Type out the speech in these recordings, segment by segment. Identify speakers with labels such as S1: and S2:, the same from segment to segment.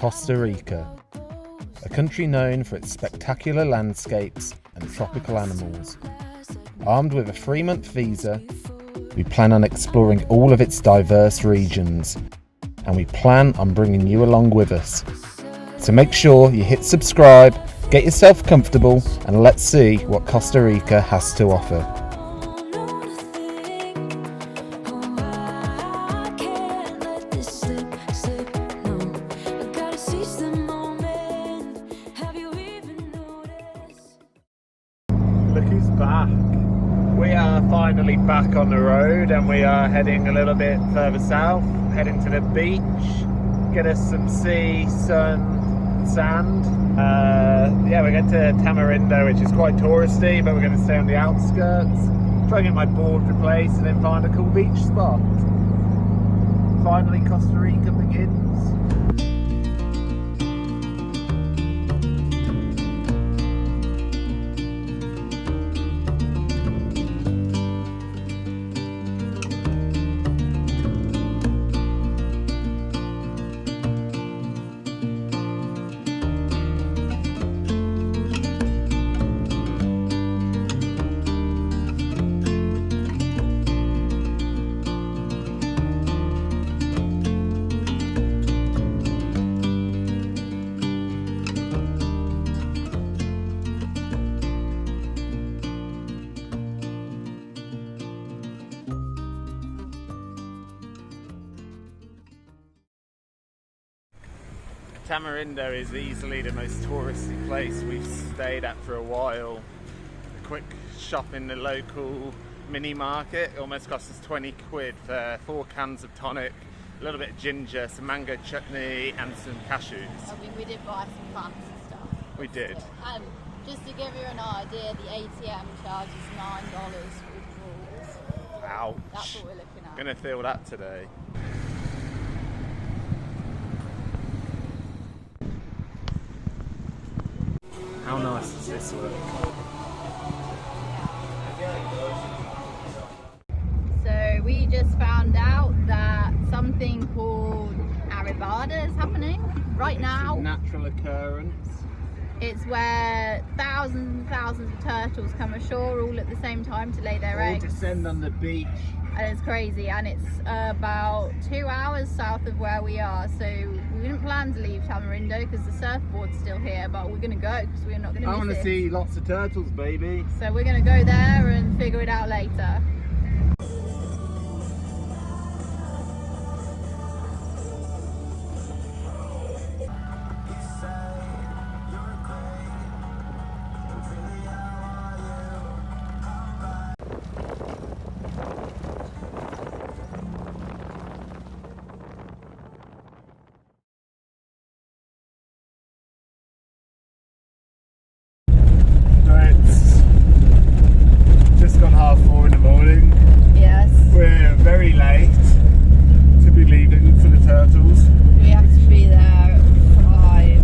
S1: Costa Rica, a country known for its spectacular landscapes and tropical animals. Armed with a 3-month visa, we plan on exploring all of its diverse regions, and we plan on bringing you along with us. So make sure you hit subscribe, get yourself comfortable, and let's see what Costa Rica has to offer. Look who's back. We are finally back on the road and we are heading a little bit further south, heading to the beach, get us some sea, sun and sand. We're going to Tamarindo, which is quite touristy, but we're going to stay on the outskirts, try and get my board replaced and then find a cool beach spot. Finally Costa Rica begins. Tamarindo is easily the most touristy place we've stayed at for a while. A quick shop in the local mini market almost cost us 20 quid for 4 cans of tonic, a little bit of ginger, some mango chutney and some cashews.
S2: I mean, we did buy some fancy stuff.
S1: We did.
S2: Just to give you an idea, the ATM charges $9 for withdrawals.
S1: Ouch.
S2: That's what we're looking at.
S1: Gonna feel that today. How nice does this look?
S2: So we just found out that something called Arribada is happening right now.
S1: It's a natural occurrence.
S2: It's where thousands and thousands of turtles come ashore all at the same time to lay their eggs.
S1: All descend on the beach.
S2: And it's crazy, and it's about 2 hours south of where we are, so we didn't plan to leave Tamarindo because the surfboard's still here, but we're going to go because we're not going to miss it.
S1: I want to see lots of turtles, baby.
S2: So we're going to go there and figure it out later.
S1: Just gone 4:30 in the morning.
S2: Yes.
S1: We're very late to be leaving for the turtles.
S2: We have to be there at 5.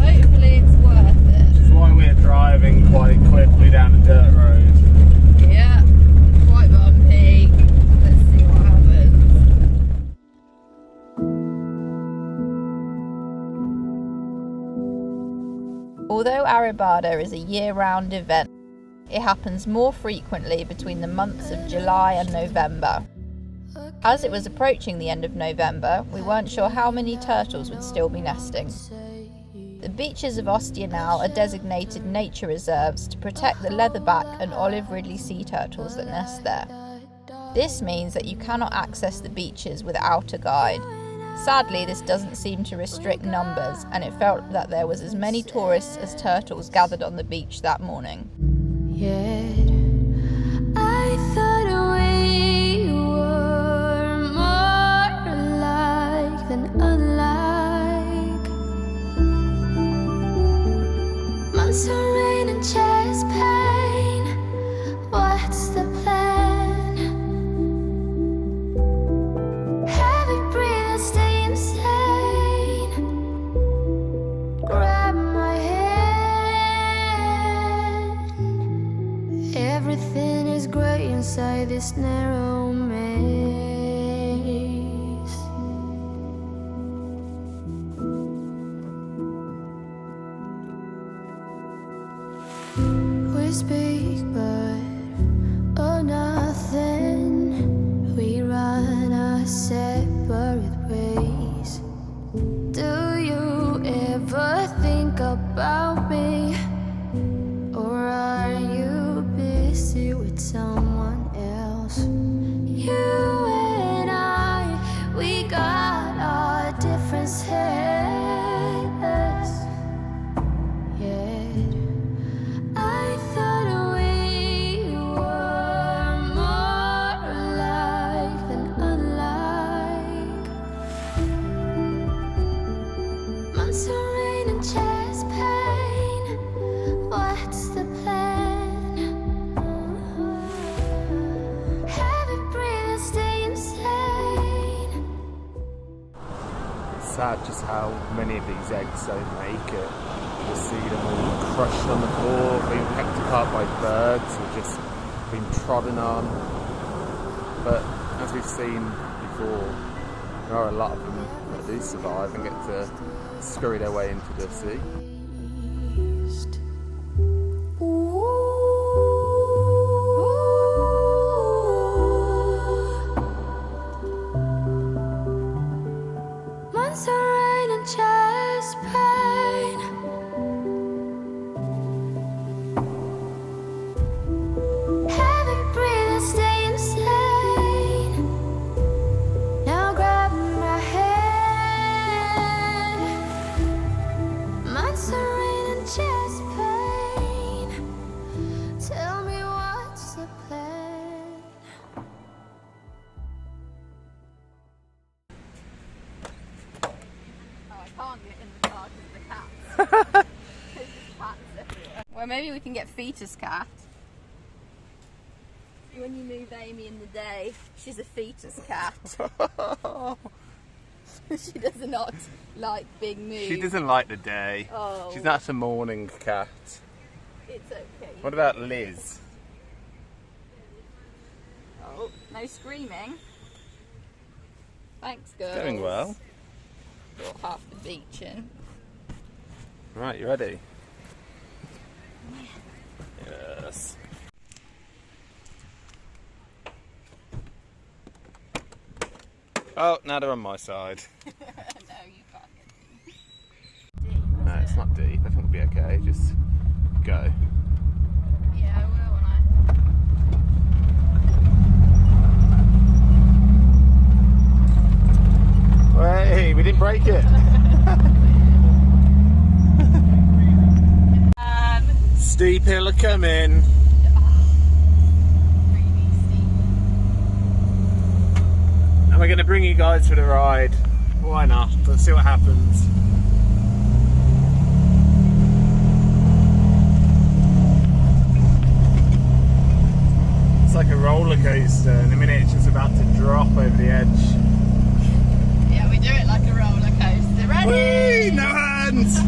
S2: Hopefully it's worth it.
S1: Which is why we're driving quite quickly down the dirt road.
S2: Yeah, quite bumpy. Let's see what happens. Although Arribada is a year-round event, it happens more frequently between the months of July and November. As it was approaching the end of November, we weren't sure how many turtles would still be nesting. The beaches of Ostional are designated nature reserves to protect the leatherback and olive ridley sea turtles that nest there. This means that you cannot access the beaches without a guide. Sadly, this doesn't seem to restrict numbers, and it felt that there was as many tourists as turtles gathered on the beach that morning.
S3: Yet I thought we were more alike than unlike. Months of rain and chest pain. What's the plan? Heavy breathing, stay insane. Grab my hand. Everything is grey inside this narrow maze. We speak, but oh, nothing. We run our separate ways. Do you ever think about me? Or are you busy with someone else? You and I, we got our differences. Yet I thought we were more alike than unlike. Months of rain and chest pain. What's the plan? Have it breathe and stay insane.
S1: It's sad just how many of these eggs don't make it. You see them all crushed on the floor, being pecked apart by birds, or just being trodden on. But as we've seen before, there are a lot of them that do survive and get to scurry their way into the sea.
S3: Months of rain and chest pain. Have it breathe and stay insane. Now grab my hand. Months of rain and chest pain. Tell me what's the plan.
S2: Oh, I can't get in the car because of the cats. There's just cats everywhere. Well, maybe we can get fetus cat. When you move Amy in the day, she's a fetus cat. She does not like being moved.
S1: She doesn't like the day.
S2: Oh.
S1: She's not a morning cat.
S2: It's okay.
S1: What about Liz?
S2: Oh, no screaming. Thanks, girls.
S1: Doing well.
S2: Got half the beach in.
S1: Right, you ready? Yes. Oh, now they're on my side.
S2: No, you can't get deep.
S1: No, it's not deep. I think we'll be okay. Just go.
S2: Yeah, I will when
S1: Hey, we didn't break it. Steep hill are coming.
S2: really steep.
S1: And we're going to bring you guys for the ride. Why not? Let's see what happens. It's like a roller coaster. In a minute it's just about to drop over the edge.
S2: Yeah, we do it like a roller coaster. Ready?
S1: Whee! No hands!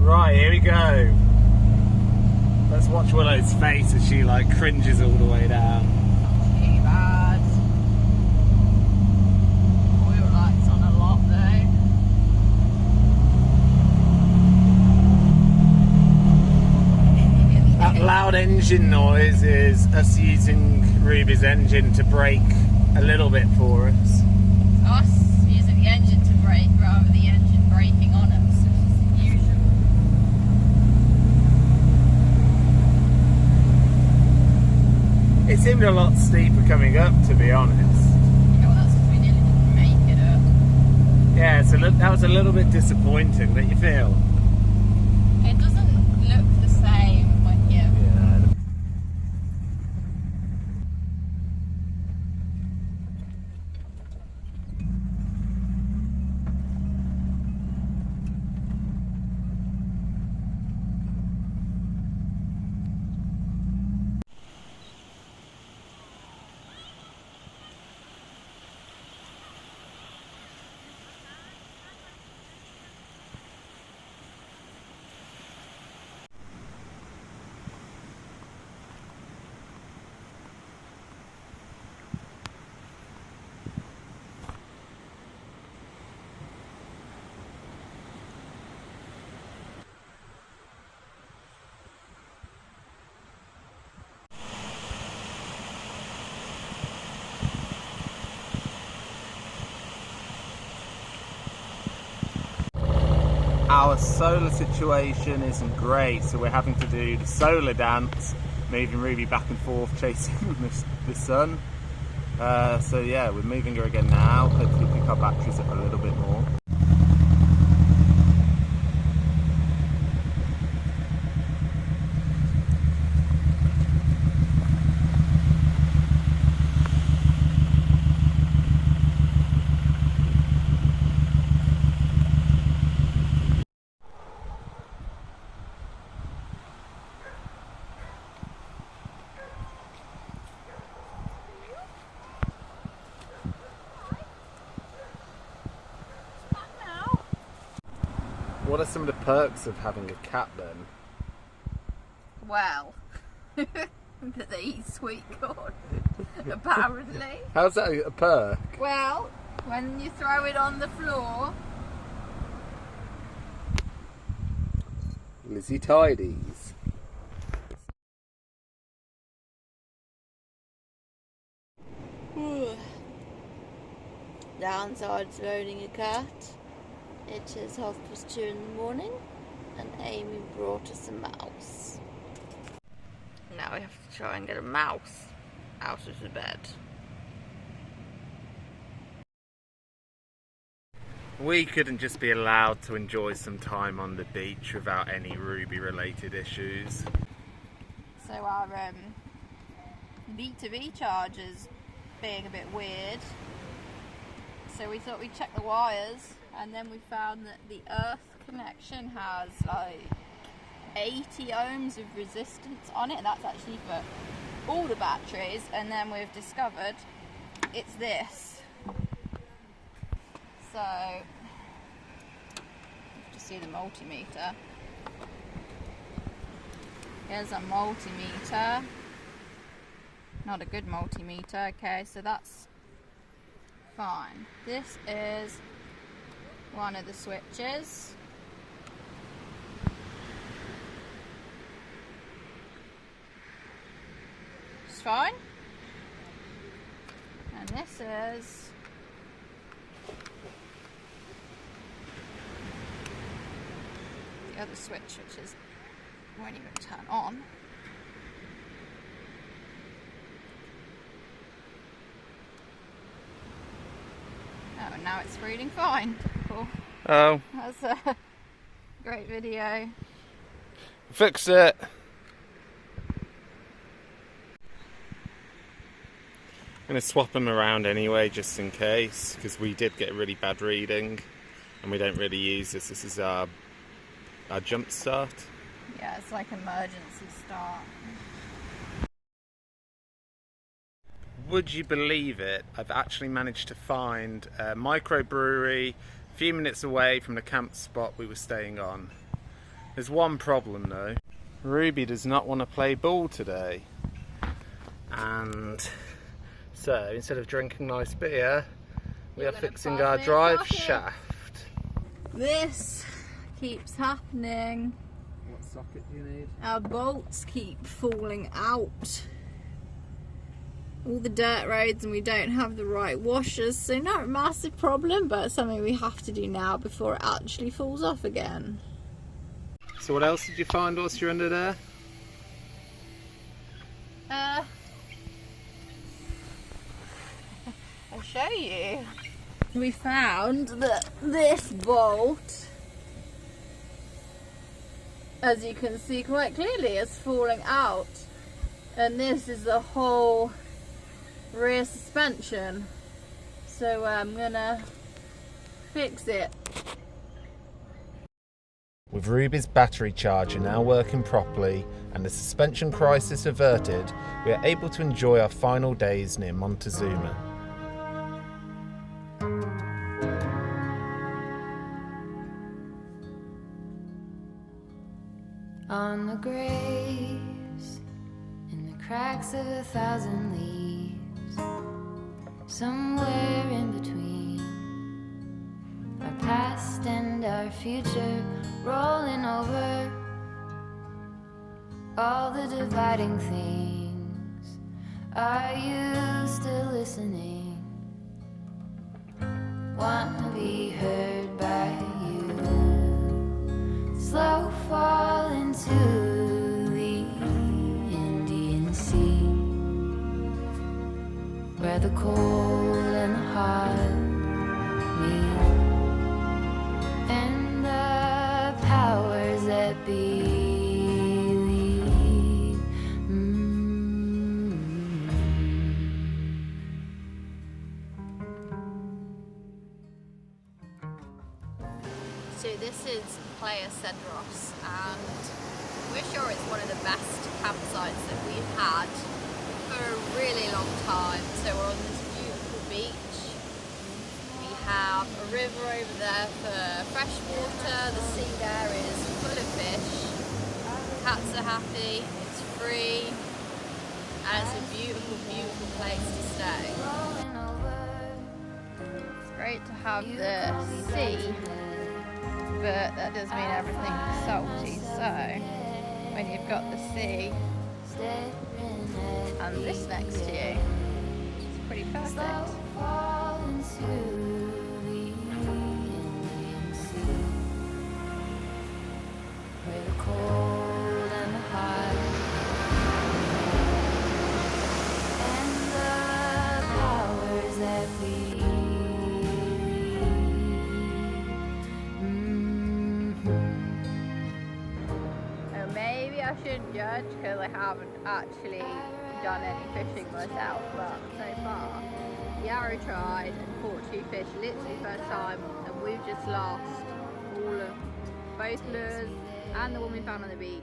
S1: Right, here we go. Let's watch Willow's face as she like cringes all the way down.
S2: Too bad. Oil lights on a lot though.
S1: That loud engine noise is us using Ruby's engine to brake a little bit for us.
S2: Us using the engine to brake rather than the engine braking on us, which is unusual.
S1: It seemed a lot steeper coming up, to be honest.
S2: Yeah, well, that's because we nearly didn't make it up.
S1: Yeah, so that was a little bit disappointing, don't you feel?
S2: It doesn't look the same when you...
S1: Yeah. our solar situation isn't great, so we're having to do the solar dance, moving Ruby back and forth, chasing the sun. So yeah, we're moving her again now, hopefully pick our batteries up a little bit more. What are some of the perks of having a cat then?
S2: Well, that they eat sweet corn, apparently.
S1: How's that a perk?
S2: Well, when you throw it on the floor.
S1: Lizzie tidies.
S2: Downside's loading a cat. It is 2:30 in the morning and Amy brought us a mouse. Now we have to try and get a mouse out of the bed.
S1: We couldn't just be allowed to enjoy some time on the beach without any Ruby related issues.
S2: So our V2V charge is being a bit weird. So we thought we'd check the wires, and then we found that the earth connection has like 80 ohms of resistance on it, and that's actually for all the batteries. And then we've discovered it's this. So you have to see the multimeter. Here's a multimeter. Not a good multimeter. Okay, so that's fine. This is one of the switches. It's fine. And this is the other switch, which is won't even turn on. Oh, and now it's reading fine. Cool.
S1: Oh.
S2: That's a great video.
S1: Fix it. I'm going to swap them around anyway, just in case, because we did get a really bad reading and we don't really use this. This is our jump start.
S2: Yeah, it's like emergency start.
S1: Would you believe it? I've actually managed to find a microbrewery a few minutes away from the camp spot we were staying on. There's one problem though. Ruby does not want to play ball today. And so instead of drinking nice beer, we are fixing our drive shaft.
S2: This keeps happening.
S1: What socket do you need?
S2: Our bolts keep falling out. All the dirt roads, and we don't have the right washers, so not a massive problem, but something we have to do now before it actually falls off again.
S1: So what else did you find whilst you're under there?
S2: I'll show you. We found that this bolt, as you can see quite clearly, is falling out, and this is the whole rear suspension, so I'm gonna fix it.
S1: With Ruby's battery charger now working properly and the suspension crisis averted, we are able to enjoy our final days near Montezuma.
S3: On the graves, in the cracks of 1,000 leaves, somewhere in between our past and our future, rolling over all the dividing things. Are you still listening? Want to be heard by you? where the cold and the hot meet, and the powers that be lead.
S2: So this is Playa, and we're sure it's one of the best campsites that we've had for a really long time. So we're on this beautiful beach. We have a river over there for fresh water. The sea there is full of fish. The cats are happy, it's free, and it's a beautiful, beautiful place to stay. It's great to have the sea, but that does mean everything's salty, so when you've got the sea and this next to you, it's pretty perfect.
S3: Where the cold and the hot, and the powers that be.
S2: Maybe I shouldn't judge because I haven't actually done any fishing myself, but so far the arrow tried and caught 2 fish literally first time, and we've just lost all of both lures and the one we found on the beach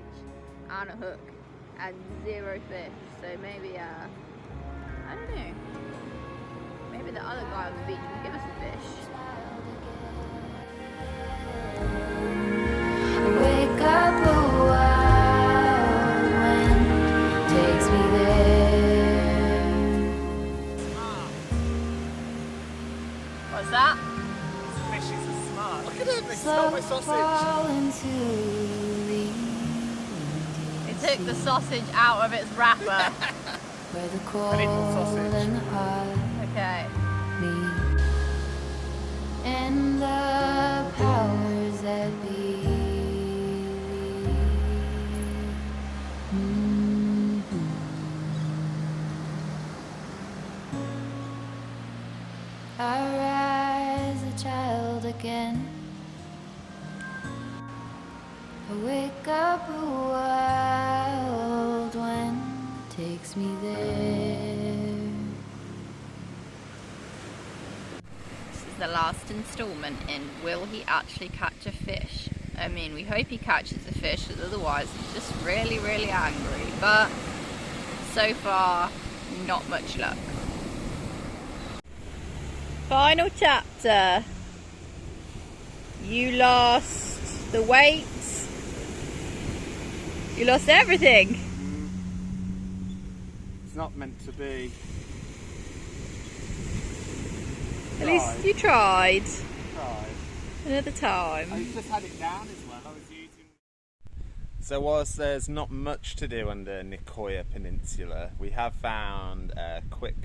S2: and a hook and 0 fish. So maybe I don't know, maybe the other guy on the beach will give us a fish.
S3: Wake up a wild wind takes me there.
S2: What's that?
S1: Fishes are smart. Look at them, they stole my sausage.
S3: Fall into the
S2: They took the sausage out of its wrapper.
S3: where the cold
S1: need more sausage.
S3: and the hot
S2: Okay.
S3: meet, and the powers that be. I rise a child again. I wake up a wild wind takes me there.
S2: This is the last instalment in Will He Actually Catch a Fish? I mean, we hope he catches a fish, because otherwise he's just really, really angry. But so far, not much luck. Final chapter. You lost the weights. You lost everything.
S1: It's not meant to be.
S2: At least you tried.
S1: Tried.
S2: Another time.
S1: I just had it down as well. I was using. So whilst there's not much to do on the Nicoya Peninsula, we have found a quick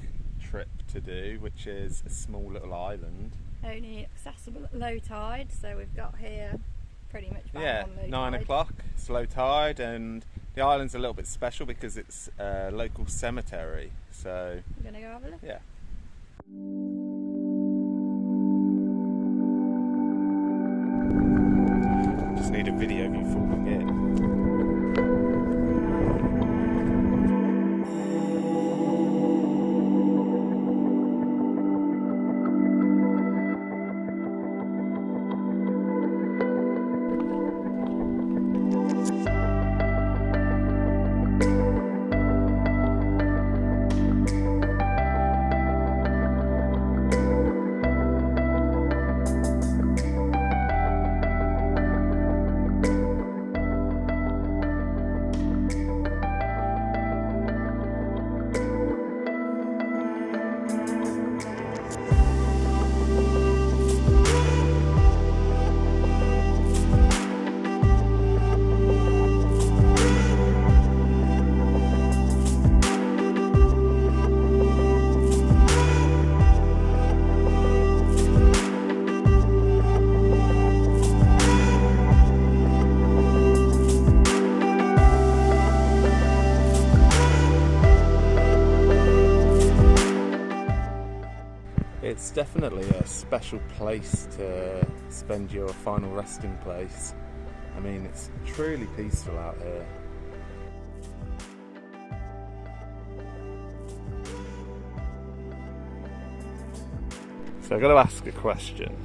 S1: trip to do, which is a small little island.
S2: Only accessible at low tide, so we've got here pretty much bang on low
S1: 9
S2: tide.
S1: o'clock, it's low tide, and the island's a little bit special because it's a local cemetery. So
S2: We're gonna go have a look.
S1: yeah. Just need a video of you falling in. It's definitely a special place to spend your final resting place. I mean, it's truly peaceful out here. So I've got to ask a question.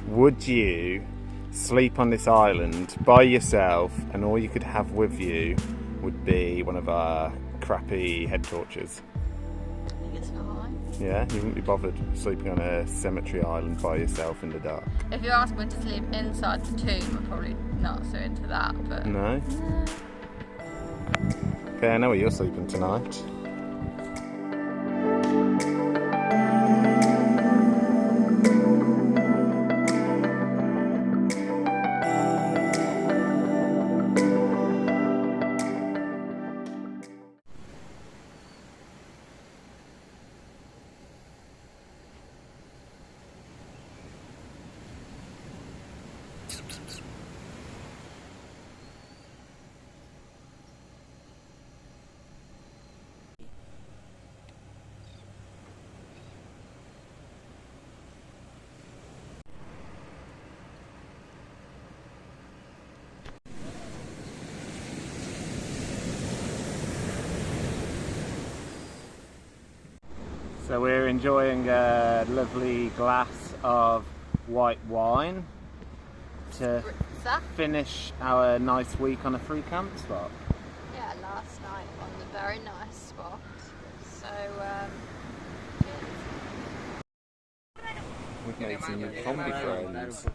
S1: Would you sleep on this island by yourself and all you could have with you would be one of our crappy head torches?
S2: I think it's fine.
S1: Yeah, you wouldn't be bothered sleeping on a cemetery island by yourself in the dark?
S2: If you ask me to sleep inside the tomb, I'm probably not so into that, but...
S1: No? Okay, I know where you're sleeping tonight. So we're enjoying a lovely glass of white wine to finish our nice week on a free camp spot.
S2: Yeah, last night on the very nice spot. So, cheers.
S1: We've made some new Kombi friends.